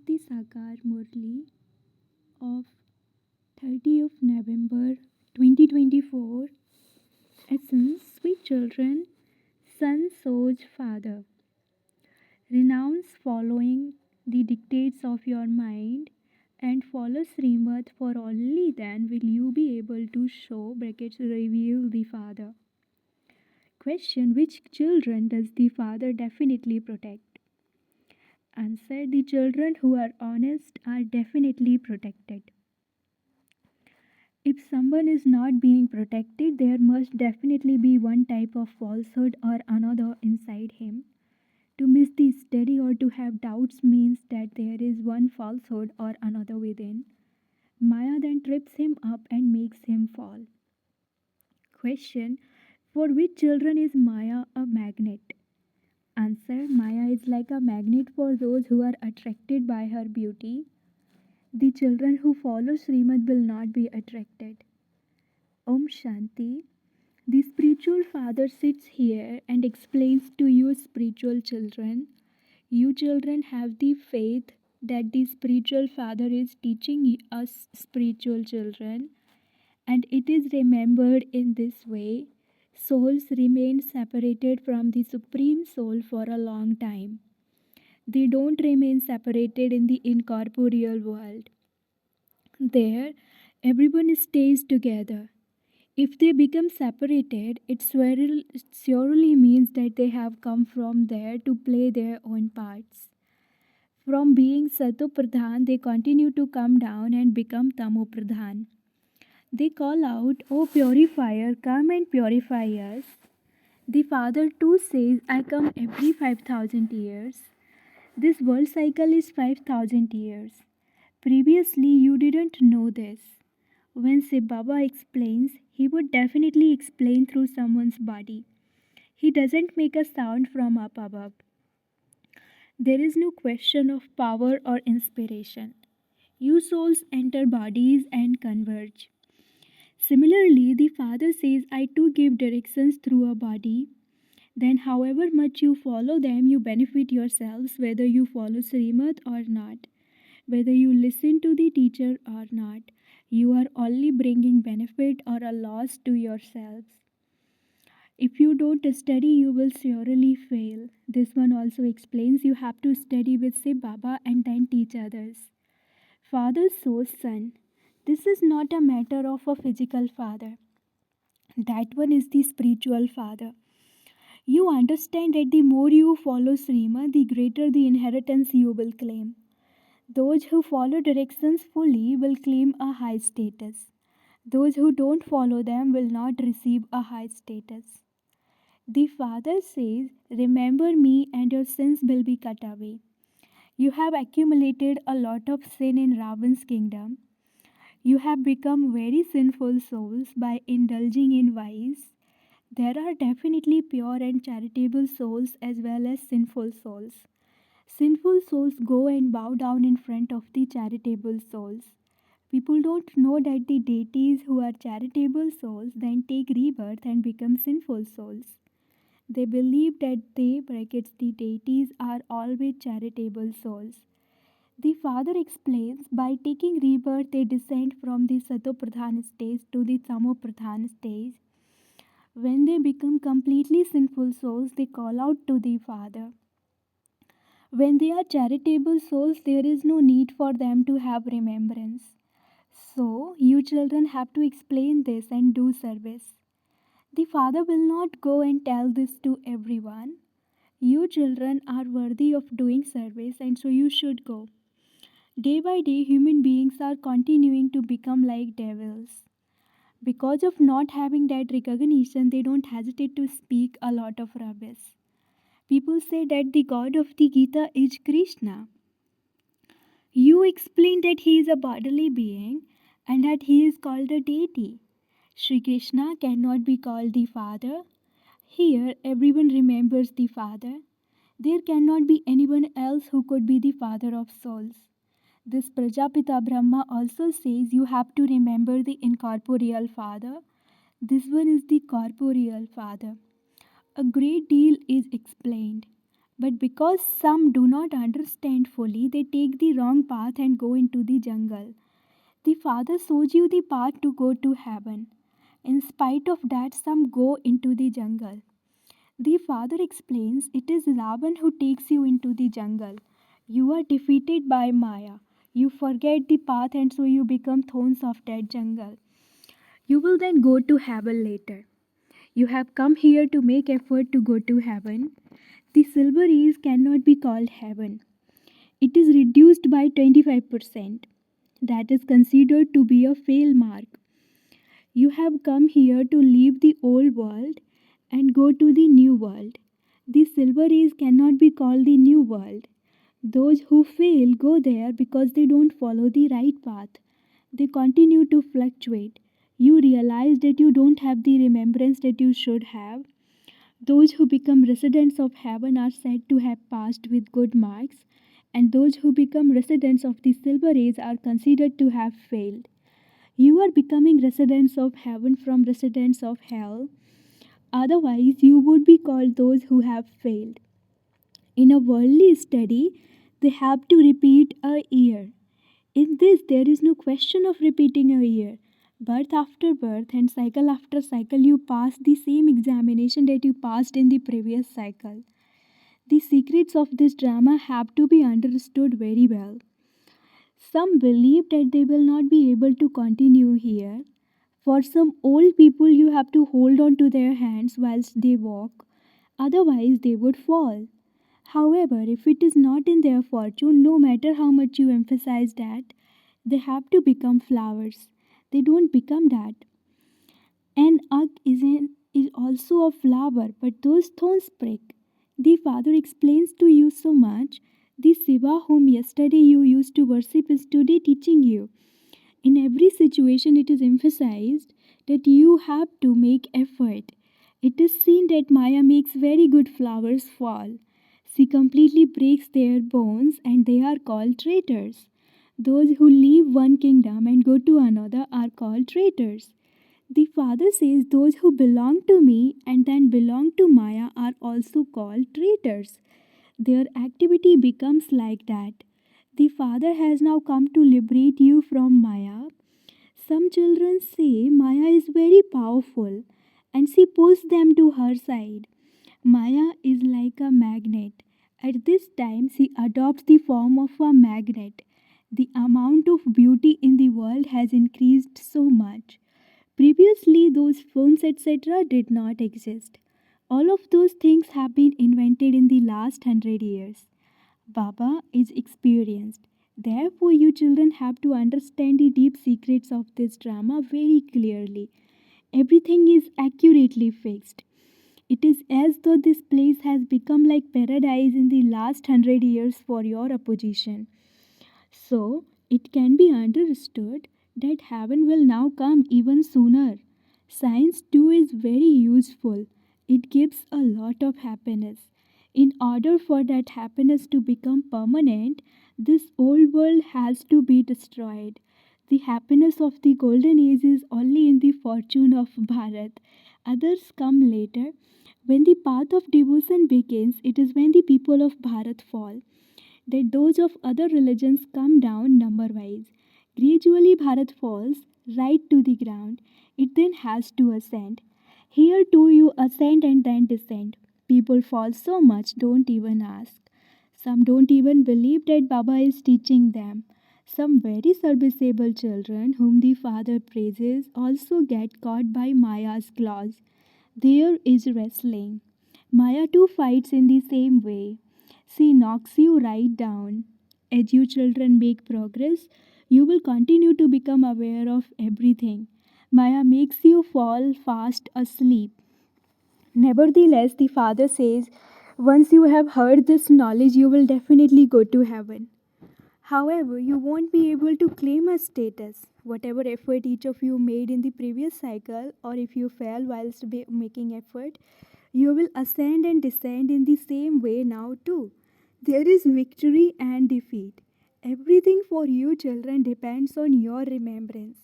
the Sakar Murli of 30th of November 2024. Essence, sweet children, son, Soj, father. Renounce following the dictates of your mind and follow Srimad, for only then will you be able to show brackets reveal the father. Question, which children does the father definitely protect? Answer, the children who are honest are definitely protected. If someone is not being protected, there must definitely be one type of falsehood or another inside him. To miss the study or to have doubts means that there is one falsehood or another within. Maya then trips him up and makes him fall. Question, for which children is Maya a magnet? Answer, Maya is like a magnet for those who are attracted by her beauty. The children who follow Srimad will not be attracted. Om Shanti. The spiritual father sits here and explains to you, spiritual children. You children have the faith that the spiritual father is teaching us, spiritual children, and it is remembered in this way. Souls remain separated from the Supreme Soul for a long time. They don't remain separated in the incorporeal world. There, everyone stays together. If they become separated, it surely means that they have come from there to play their own parts. From being Sato Pradhan, they continue to come down and become Tamo Pradhan. They call out, O purifier, come and purify us. The Father too says, I come every 5,000 years. This world cycle is 5,000 years. Previously, you didn't know this. When Shiv Baba explains, he would definitely explain through someone's body. He doesn't make a sound from up above. There is no question of power or inspiration. You souls enter bodies and converge. Similarly, the Father says, I too give directions through a body. Then, however much you follow them, you benefit yourselves, whether you follow Srimad or not, whether you listen to the teacher or not. You are only bringing benefit or a loss to yourselves. If you don't study, you will surely fail. This one also explains you have to study with Shiv Baba and then teach others. Father shows son. This is not a matter of a physical father. That one is the spiritual father. You understand that the more you follow Srima, the greater the inheritance you will claim. Those who follow directions fully will claim a high status. Those who don't follow them will not receive a high status. The Father says, remember me and your sins will be cut away. You have accumulated a lot of sin in Ravan's kingdom. You have become very sinful souls by indulging in vice. There are definitely pure and charitable souls as well as sinful souls. Sinful souls go and bow down in front of the charitable souls. People don't know that the deities who are charitable souls then take rebirth and become sinful souls. They believe that they, brackets, the deities are always charitable souls. The Father explains, by taking rebirth they descend from the Sato Pradhan stage to the Tamo Pradhan stage. When they become completely sinful souls, they call out to the Father. When they are charitable souls, there is no need for them to have remembrance. So, you children have to explain this and do service. The Father will not go and tell this to everyone. You children are worthy of doing service, and so you should go. Day by day, human beings are continuing to become like devils. Because of not having that recognition, they don't hesitate to speak a lot of rubbish. People say that the God of the Gita is Krishna. You explain that he is a bodily being and that he is called a deity. Sri Krishna cannot be called the Father. Here, everyone remembers the Father. There cannot be anyone else who could be the Father of souls. This Prajapita Brahma also says you have to remember the incorporeal Father. This one is the corporeal Father. A great deal is explained. But because some do not understand fully, they take the wrong path and go into the jungle. The Father shows you the path to go to heaven. In spite of that, some go into the jungle. The Father explains it is Ravan who takes you into the jungle. You are defeated by Maya. You forget the path and so you become thorns of that jungle. You will then go to heaven later. You have come here to make effort to go to heaven. The silver is cannot be called heaven. It is reduced by 25%. That is considered to be a fail mark. You have come here to leave the old world and go to the new world. The silver rays cannot be called the new world. Those who fail go there because they don't follow the right path. They continue to fluctuate. You realize that you don't have the remembrance that you should have. Those who become residents of heaven are said to have passed with good marks, and those who become residents of the silver age are considered to have failed. You are becoming residents of heaven from residents of hell. Otherwise, you would be called those who have failed. In a worldly study, they have to repeat a year. In this, there is no question of repeating a year. Birth after birth and cycle after cycle, you pass the same examination that you passed in the previous cycle. The secrets of this drama have to be understood very well. Some believe that they will not be able to continue here. For some old people, you have to hold on to their hands whilst they walk, otherwise, they would fall. However, if it is not in their fortune, no matter how much you emphasize that, they have to become flowers. They don't become that. An is also a flower, but those thorns prick. The Father explains to you so much. The Shiva whom yesterday you used to worship is today teaching you. In every situation, it is emphasized that you have to make effort. It is seen that Maya makes very good flowers fall. She completely breaks their bones and they are called traitors. Those who leave one kingdom and go to another are called traitors. The Father says those who belong to me and then belong to Maya are also called traitors. Their activity becomes like that. The Father has now come to liberate you from Maya. Some children say Maya is very powerful and she pulls them to her side. Maya is like a magnet. At this time, she adopts the form of a magnet. The amount of beauty in the world has increased so much. Previously, those phones, etc., did not exist. All of those things have been invented in the last 100 years. Baba is experienced. Therefore, you children have to understand the deep secrets of this drama very clearly. Everything is accurately fixed. It is as though this place has become like paradise in the last 100 years for your opposition. So, it can be understood that heaven will now come even sooner. Science too is very useful. It gives a lot of happiness. In order for that happiness to become permanent, this old world has to be destroyed. The happiness of the golden age is only in the fortune of Bharat. Others come later. When the path of devotion begins, it is when the people of Bharat fall that those of other religions come down number wise. Gradually, Bharat falls right to the ground. It then has to ascend. Here too, you ascend and then descend. People fall so much, don't even ask. Some don't even believe that Baba is teaching them. Some very serviceable children, whom the father praises, also get caught by Maya's claws. There is wrestling. Maya too fights in the same way. She knocks you right down. As you children make progress, you will continue to become aware of everything. Maya makes you fall fast asleep. Nevertheless, the Father says, once you have heard this knowledge, you will definitely go to heaven. However, you won't be able to claim a status. Whatever effort each of you made in the previous cycle, or if you fail whilst making effort, you will ascend and descend in the same way now too. There is victory and defeat. Everything for you children depends on your remembrance.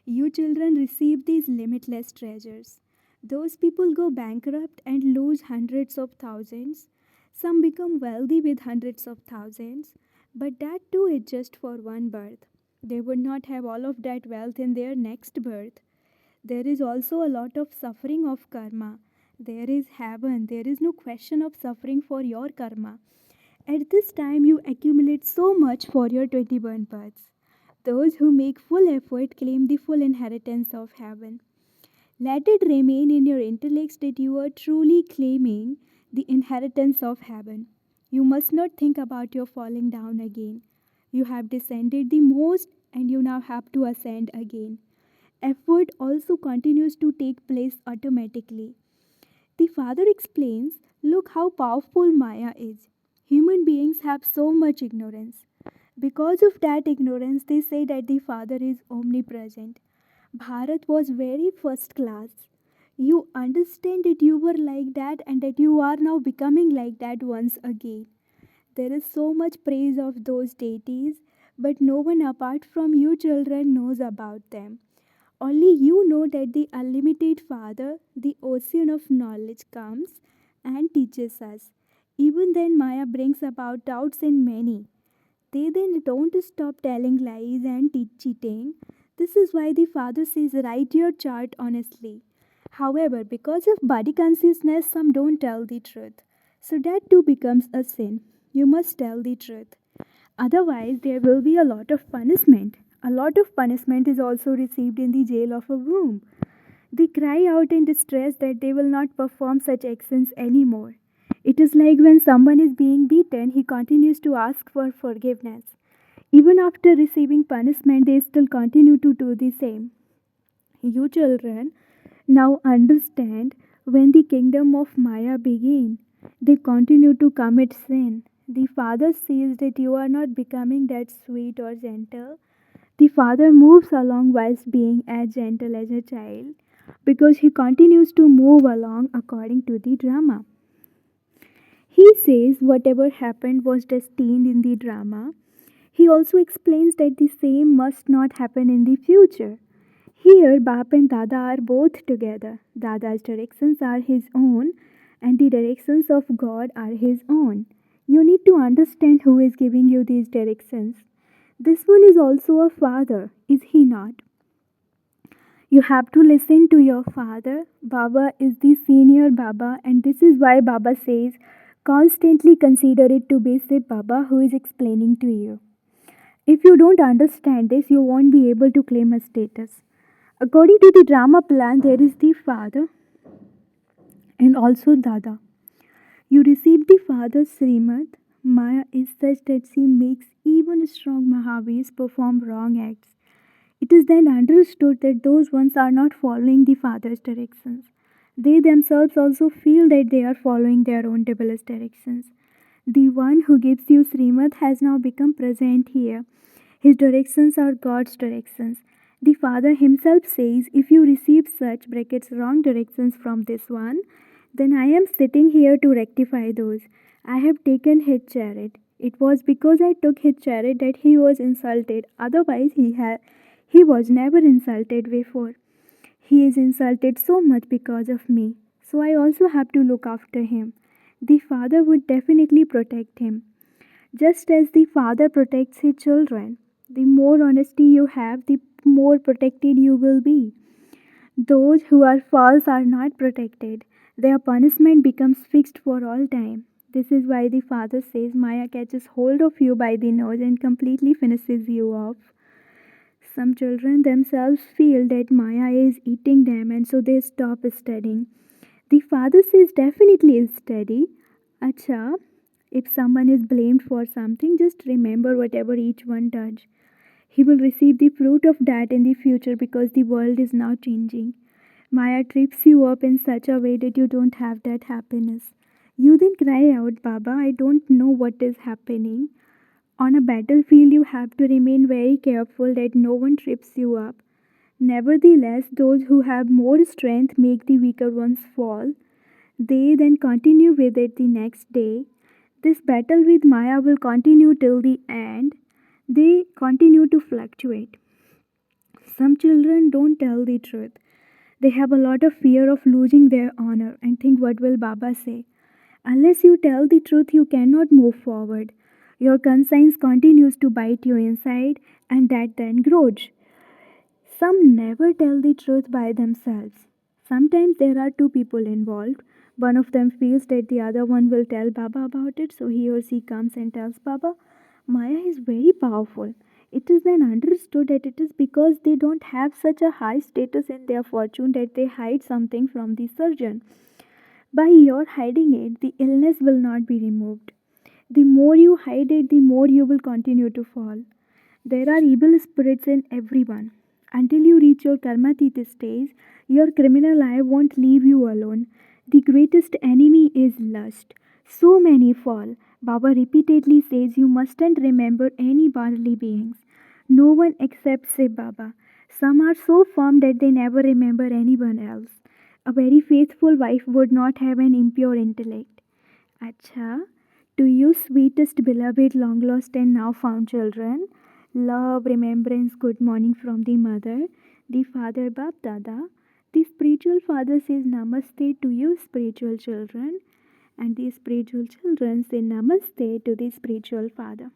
You children receive these limitless treasures. Those people go bankrupt and lose hundreds of thousands. Some become wealthy with hundreds of thousands, but that too is just for one birth. They would not have all of that wealth in their next birth. There is also a lot of suffering of karma. There is heaven. There is no question of suffering for your karma. At this time, you accumulate so much for your 21 births. Those who make full effort claim the full inheritance of heaven. Let it remain in your intellects that you are truly claiming the inheritance of heaven. You must not think about your falling down again. You have descended the most and you now have to ascend again. Effort also continues to take place automatically. The father explains, look how powerful Maya is. Human beings have so much ignorance. Because of that ignorance, they say that the father is omnipresent. Bharat was very first class. You understand that you were like that and that you are now becoming like that once again. There is so much praise of those deities, but no one apart from you children knows about them. Only you know that the unlimited Father, the ocean of knowledge, comes and teaches us. Even then, Maya brings about doubts in many. They then don't stop telling lies and cheating. This is why the Father says, write your chart honestly. However, because of body consciousness, some don't tell the truth. So that too becomes a sin. You must tell the truth. Otherwise, there will be a lot of punishment. A lot of punishment is also received in the jail of a womb. They cry out in distress that they will not perform such actions anymore. It is like when someone is being beaten, he continues to ask for forgiveness. Even after receiving punishment, they still continue to do the same. You children now understand when the kingdom of Maya began. They continue to commit sin. The father sees that you are not becoming that sweet or gentle. The father moves along whilst being as gentle as a child because he continues to move along according to the drama. He says whatever happened was destined in the drama. He also explains that the same must not happen in the future. Here, Bap and Dada are both together. Dada's directions are his own, and the directions of God are his own. You need to understand who is giving you these directions. This one is also a father, is he not? You have to listen to your father. Baba is the senior Baba, and this is why Baba says constantly consider it to be Sip Baba who is explaining to you. If you don't understand this, you won't be able to claim a status. According to the drama plan, there is the father and also Dada. You receive the father's Srimad. Maya is such that she makes even strong Mahavirs perform wrong acts. It is then understood that those ones are not following the father's directions. They themselves also feel that they are following their own devilish directions. The one who gives you Srimad has now become present here. His directions are God's directions. The Father himself says, if you receive such brackets wrong directions from this one, then I am sitting here to rectify those. I have taken his chariot. It was because I took his chariot that he was insulted. Otherwise, he was never insulted before. He is insulted so much because of me. So I also have to look after him. The Father would definitely protect him. Just as the father protects his children, the more honesty you have, the more protected you will be. Those who are false are not protected. Their punishment becomes fixed for all time. This is why the father says Maya catches hold of you by the nose and completely finishes you off. Some children themselves feel that Maya is eating them and so they stop studying. The father says definitely study. Acha, if someone is blamed for something, just remember whatever each one does. He will receive the fruit of that in the future because the world is now changing. Maya trips you up in such a way that you don't have that happiness. You then cry out, Baba, I don't know what is happening. On a battlefield, you have to remain very careful that no one trips you up. Nevertheless, those who have more strength make the weaker ones fall. They then continue with it the next day. This battle with Maya will continue till the end. They continue to fluctuate. Some children don't tell the truth. They have a lot of fear of losing their honor and think what will Baba say. Unless you tell the truth, you cannot move forward. Your conscience continues to bite you inside, and that then grows. Some never tell the truth by themselves. Sometimes there are two people involved. One of them feels that the other one will tell Baba about it, so he or she comes and tells Baba. Maya is very powerful. It is then understood that it is because they don't have such a high status in their fortune that they hide something from the surgeon. By your hiding it, the illness will not be removed. The more you hide it, the more you will continue to fall. There are evil spirits in everyone. Until you reach your karmatita stage, your criminal eye won't leave you alone. The greatest enemy is lust. So many fall. Baba repeatedly says you mustn't remember any bodily beings. No one except Shiv Baba. Some are so firm that they never remember anyone else. A very faithful wife would not have an impure intellect. Acha, to you, sweetest beloved, long lost and now found children, love, remembrance, good morning from the mother, the father, Bab Dada. The spiritual father says Namaste to you, spiritual children, and the spiritual children say Namaste to the spiritual father.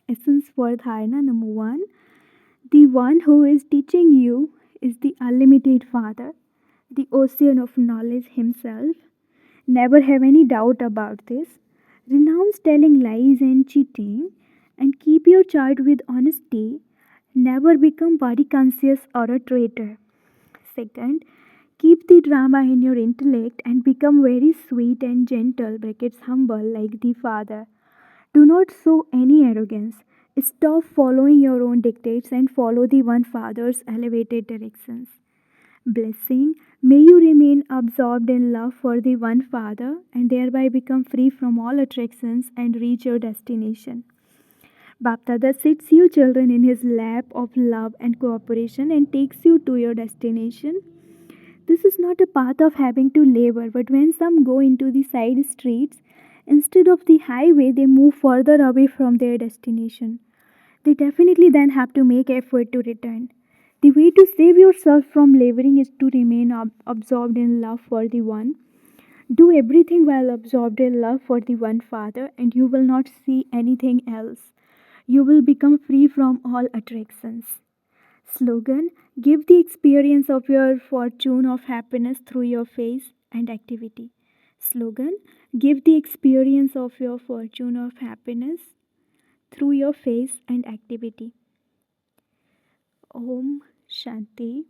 Essence for Dharana number one: the one who is teaching you is the unlimited Father, the ocean of knowledge himself. Never have any doubt about this. Renounce telling lies and cheating and keep your chart with honesty. Never become body conscious or a traitor. Second, keep the drama in your intellect and become very sweet and gentle, brackets humble like the Father. Do not show any arrogance. Stop following your own dictates and follow the One Father's elevated directions. Blessing, may you remain absorbed in love for the One Father and thereby become free from all attractions and reach your destination. Baptada sits you children in his lap of love and cooperation and takes you to your destination. This is not a path of having to labor, but when some go into the side streets, instead of the highway, they move further away from their destination. They definitely then have to make effort to return. The way to save yourself from laboring is to remain absorbed in love for the One. Do everything while absorbed in love for the One Father, and you will not see anything else. You will become free from all attractions. Slogan: give the experience of your fortune of happiness through your face and activity. Slogan: give the experience of your fortune of happiness through your face and activity. Om Shanti.